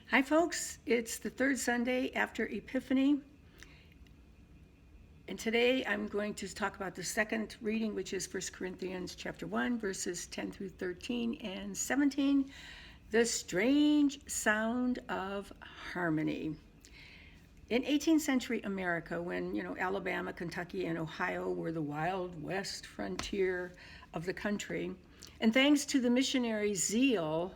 Hi folks, it's the third Sunday after Epiphany, and today I'm going to talk about the second reading, which is 1 Corinthians chapter 1, verses 10 through 13 and 17, the strange sound of harmony. In 18th century America, when Alabama, Kentucky, and Ohio were the Wild West frontier of the country, and thanks to the missionary zeal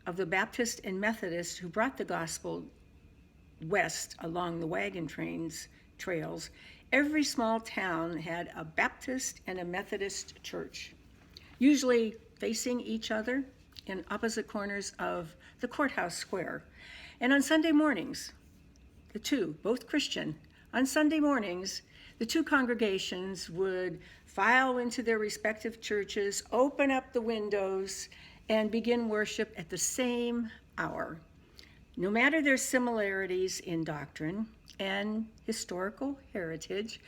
of the Baptist and Methodists who brought the gospel west along the wagon trails, every small town had a Baptist and a Methodist church, usually facing each other in opposite corners of the courthouse square. And on Sunday mornings, the two, both Christian, on Sunday mornings, the two congregations would file into their respective churches, open up the windows, and begin worship at the same hour. No matter their similarities in doctrine and historical heritage,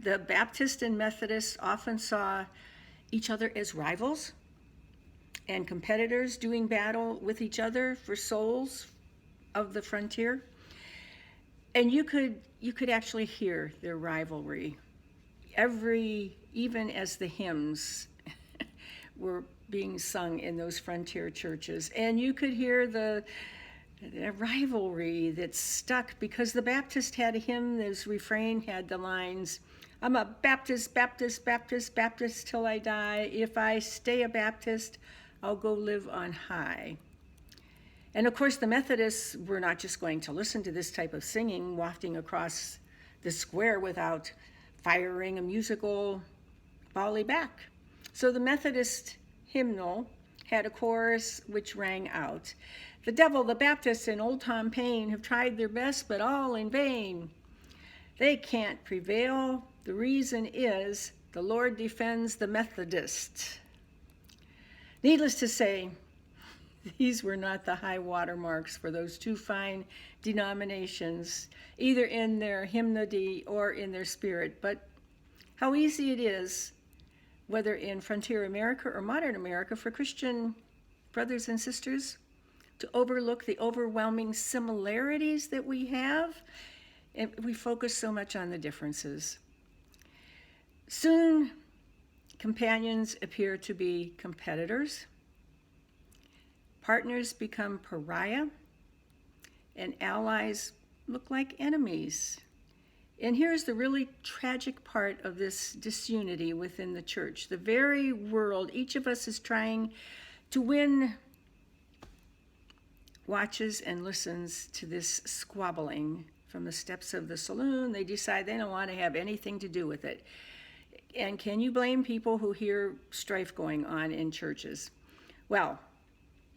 the Baptists and Methodists often saw each other as rivals and competitors doing battle with each other for souls of the frontier. And you could actually hear their rivalry even as the hymns were being sung in those frontier churches. And you could hear the rivalry that stuck because the Baptist had a hymn, his refrain had the lines, "I'm a Baptist, Baptist, Baptist, Baptist till I die. If I stay a Baptist, I'll go live on high." And of course, the Methodists were not just going to listen to this type of singing wafting across the square without firing a musical volley back. So the Methodist hymnal had a chorus which rang out, "The devil, the Baptist, and old Tom Paine have tried their best, but all in vain. They can't prevail. The reason is the Lord defends the Methodist." Needless to say, these were not the high water marks for those two fine denominations, either in their hymnody or in their spirit. But how easy it is, whether in frontier America or modern America, for Christian brothers and sisters to overlook the overwhelming similarities that we have, and we focus so much on the differences. Soon, companions appear to be competitors, partners become pariah, and allies look like enemies. And here's the really tragic part of this disunity within the church. The very world, each of us is trying to win, watches and listens to this squabbling from the steps of the saloon. They decide they don't want to have anything to do with it. And can you blame people who hear strife going on in churches? Well,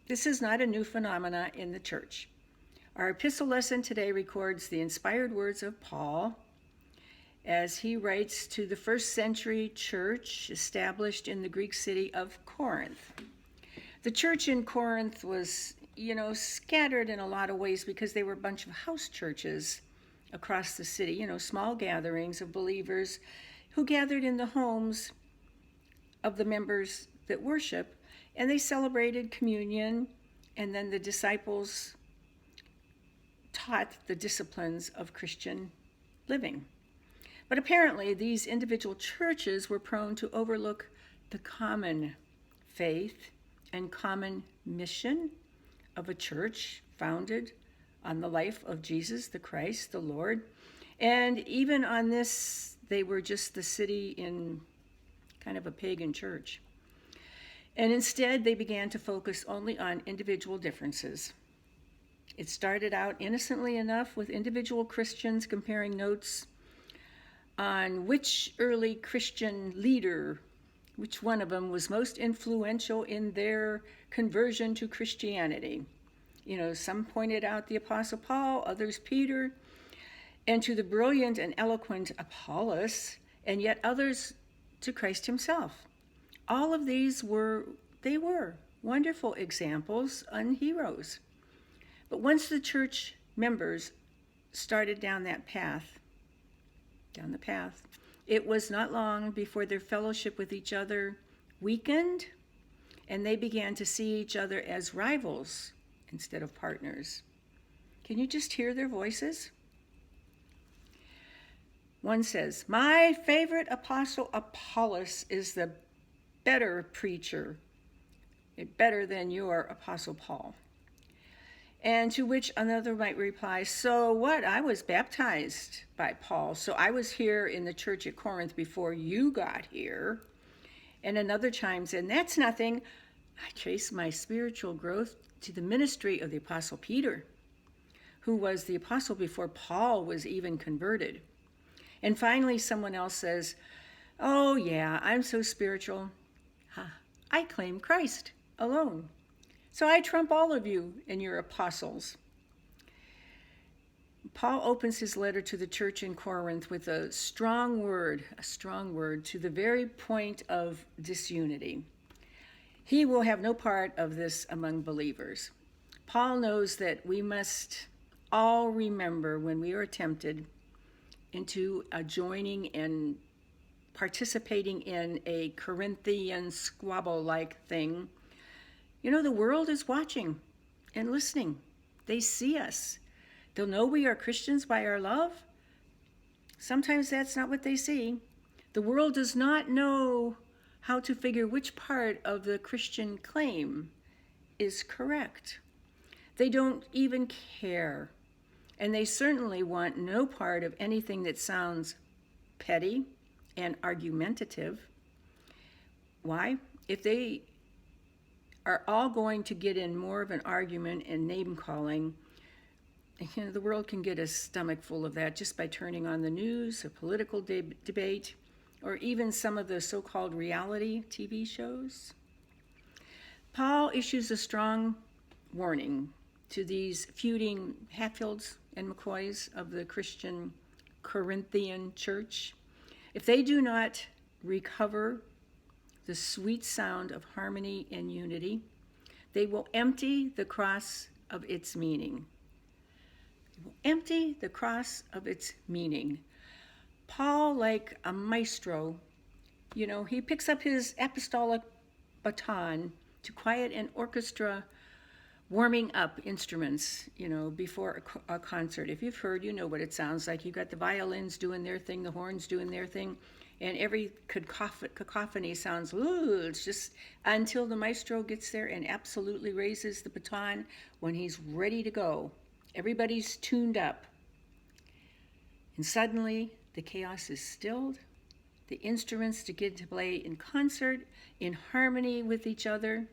this is not a new phenomena in the church. Our epistle lesson today records the inspired words of Paul as he writes to the first century church established in the Greek city of Corinth. The church in Corinth was, scattered in a lot of ways because they were a bunch of house churches across the city, small gatherings of believers who gathered in the homes of the members that worship, and they celebrated communion, and then the disciples taught the disciplines of Christian living. But apparently, these individual churches were prone to overlook the common faith and common mission of a church founded on the life of Jesus the Christ, the Lord. And even on this, they were just the city in kind of a pagan church. And instead, they began to focus only on individual differences. It started out innocently enough with individual Christians comparing notes on which early Christian leader, which one of them was most influential in their conversion to Christianity. Some pointed out the Apostle Paul, others Peter, and to the brilliant and eloquent Apollos, and yet others to Christ himself. All of these were wonderful examples and heroes. But once the church members started down the path, it was not long before their fellowship with each other weakened, and they began to see each other as rivals instead of partners. Can you just hear their voices? One says, "My favorite apostle, Apollos, is the better preacher, better than your apostle Paul." And to which another might reply, "So what? I was baptized by Paul, so I was here in the church at Corinth before you got here." And another chimes in, "That's nothing. I trace my spiritual growth to the ministry of the apostle Peter, who was the apostle before Paul was even converted." And finally, someone else says, "Oh yeah, I'm so spiritual. I claim Christ alone. So I trump all of you and your apostles." Paul opens his letter to the church in Corinth with a strong word to the very point of disunity. He will have no part of this among believers. Paul knows that we must all remember when we are tempted into joining and participating in a Corinthian squabble-like thing. You know, the world is watching and listening. They see us. They'll know we are Christians by our love. Sometimes that's not what they see. The world does not know how to figure which part of the Christian claim is correct. They don't even care. And they certainly want no part of anything that sounds petty and argumentative. Why? If they are all going to get in more of an argument and name-calling, you know, the world can get a stomach full of that just by turning on the news, a political debate, or even some of the so-called reality TV shows. Paul issues a strong warning to these feuding Hatfields and McCoys of the Christian Corinthian church. If they do not recover the sweet sound of harmony and unity, they will empty the cross of its meaning. They will empty the cross of its meaning. Paul, like a maestro, you know, he picks up his apostolic baton to quiet an orchestra warming up instruments, you know, before a concert. If you've heard, you know what it sounds like. You've got the violins doing their thing, the horns doing their thing, and every cacophony sounds, ooh, it's just until the maestro gets there and absolutely raises the baton when he's ready to go. Everybody's tuned up. And suddenly, the chaos is stilled. The instruments begin to play in concert, in harmony with each other.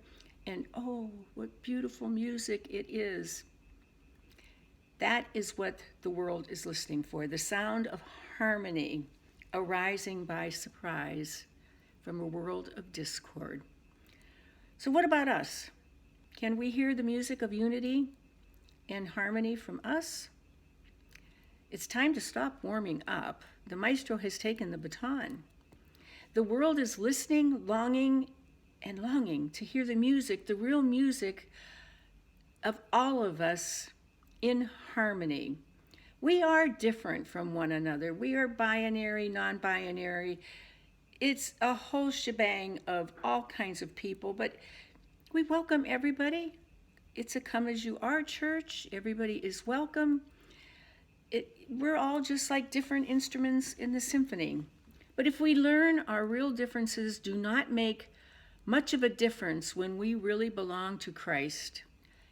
And oh, what beautiful music it is. That is what the world is listening for, the sound of harmony arising by surprise from a world of discord. So what about us? Can we hear the music of unity and harmony from us? It's time to stop warming up. The maestro has taken the baton. The world is listening, longing to hear the music, the real music of all of us in harmony. We are different from one another. We are binary, non-binary. It's a whole shebang of all kinds of people, but we welcome everybody. It's a come as you are church. Everybody is welcome. We're all just like different instruments in the symphony. But if we learn our real differences do not make much of a difference when we really belong to Christ,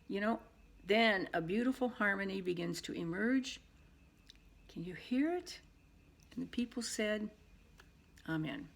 you know, then a beautiful harmony begins to emerge. Can you hear it? And the people said, Amen.